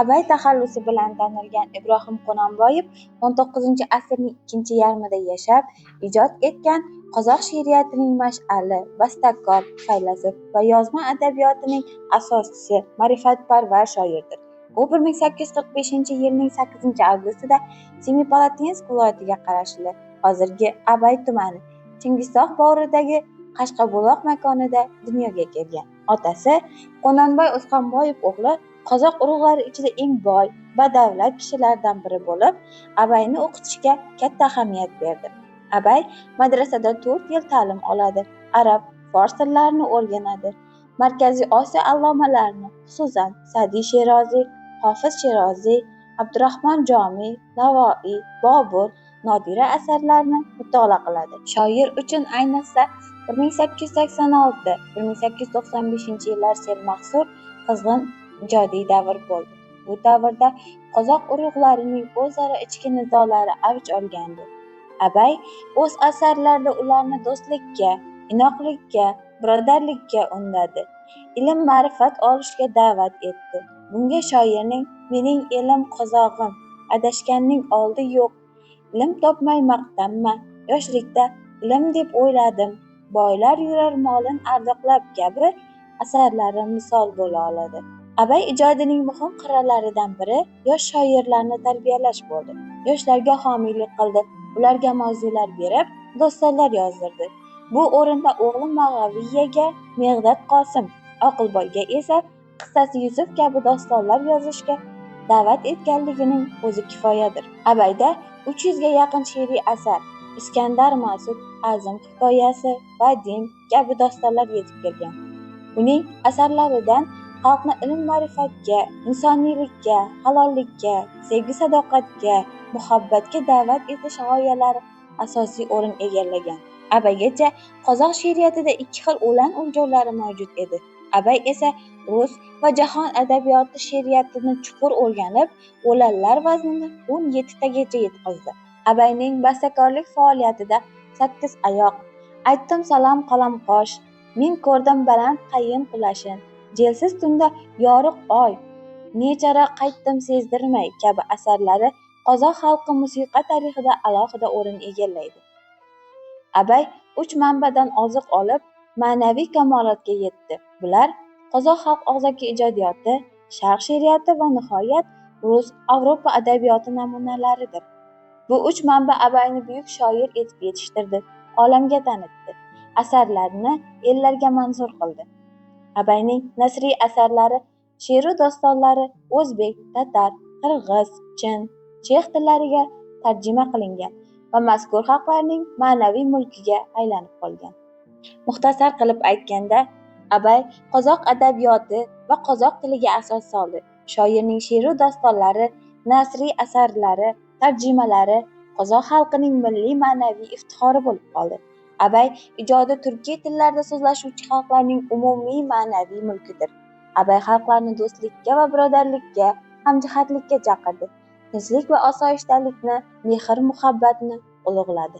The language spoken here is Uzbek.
Abay taxallusi bilan tanilgan Ibrohim Qononboyev 19-asrning ikkinchi yarmida yashab, ijod etgan qozoq she'riyatining mash'ali, bastakor, faylasuf va yozma adabiyotining asoschisi, ma'rifatparvar shoirdir. U 1845-yilning 8-avgustida Semipalatinsk viloyatiga qarashli hozirgi Abay tumani Chingiztog‘ bo'g'ridagi Qashqabuloq makonida dunyoga kelgan. Otasi Qononboy O'sqanboyev o'g'li qozoq urug'lari ichida eng boy, badavlat kishilardan biri bo'lib, Abayni o'qitishga katta ahamiyat berdi. Abay madrasada 4 yil ta'lim oladi, arab, fors tillarini o'rganadi. Markaziy Osiyo allomalarini, xususan Sa'diy Sheroziy, Hofiz Sheroziy, Abdurahmon Jomiy, Navoiy, Bobur, Nodira asarlarini mutolaa qiladi. Shoir uchun ayniqsa 1886-1895-yillar sermahsul qizg'in ijodiy davr bo'ldi. Bu davrda qozoq urug'larining o'zaro ichki nizolari avj olgandi. Abay o'z asarlarida ularni do'stlikka, inoqlikka, birodarlikka undadi. Ilm-ma'rifat olishga da'vat etdi. Bunga shoirning "Mening elim qozog'im, adashganning oldi yo'q, ilm topmay maqtanma, yoshlikda ilm deb o'yladim, boylar yurar molin ardoqlab" kabi asarlari misol bo'la oladi. Abay ijodining muhim qirralaridan biri yosh shoirlarni tarbiyalash bo'ldi. Yoshlarga homiylik qildi, ularga mavzular berib, dostonlar yozdirdi. Bu o'rinda o'g'li Mag'aviyaga, Mehdod Qosim, Oqilboyga esa qissasi Yusuf kabi dostonlar yozishga da'vat etganligining o'zi kifoyadir. Abayda 300 ga yaqin she'riy asar, Iskandar Mas'ud, Azim hikoyasi, Vadim kabi dostonlar yetib kelgan. Uning asarlaridan xalqni ilm-ma'rifatga, insoniylikka, halollikka, sevgi-sadoqatga, muhabbatga da'vat etish g'oyalari asosiy o'rin egallagan. Abaygacha qozoq she'riyatida 2 xil o'lan o'lchovlari mavjud edi. Abay esa rus va jahon adabiyoti she'riyatini chuqur o'rganib, o'lanlar vaznini 17 tagacha yetkazdi. Abayning bastakorlik faoliyatida 8 oyoq, Aytdim salom qalamqosh, Men ko'rdim baland qayin qulashin, Jelsiz tunda yoriq oy, Nechara qaytdim sezdirmay kabi asarlari qozoq xalqi musiqa tarixida alohida o'rin egallaydi. Abay 3 manbadan oziq olib, ma'naviy kamolotga yetdi. Bular qozoq xalq og'zaki ijodiyoti, sharq she'riyati va nihoyat rus, Avropa adabiyoti namunalaridir. Bu 3 manba Abayni buyuk shoir etib yetishtirdi, olamga tanitdi, asarlarini ellarga manzur qildi. Abayning nasriy asarlari, she'ru dostonlari o'zbek, tatar, qirg'iz, chin, chex tillariga tarjima qilingan va mazkur xalqlarning ma'naviy mulkiga aylanib qolgan. Muxtasar qilib aytganda, Abay qozoq adabiyoti va qozoq tiliga asos soldi. Shoirning she'ru dostonlari, nasriy asarlari, tarjimalari qozoq xalqining milliy ma'naviy iftixori bo'lib qoldi. Abay ijodi turkiy tillarda so'zlashuvchi xalqlarning umumiy ma'naviy mulkidir. Abay xalqlarni do'stlikka va birodarlikka, hamjihatlikka chaqirdi. Tinchlik va osoyishtalikni, mehr-muhabbatni ulug'ladi.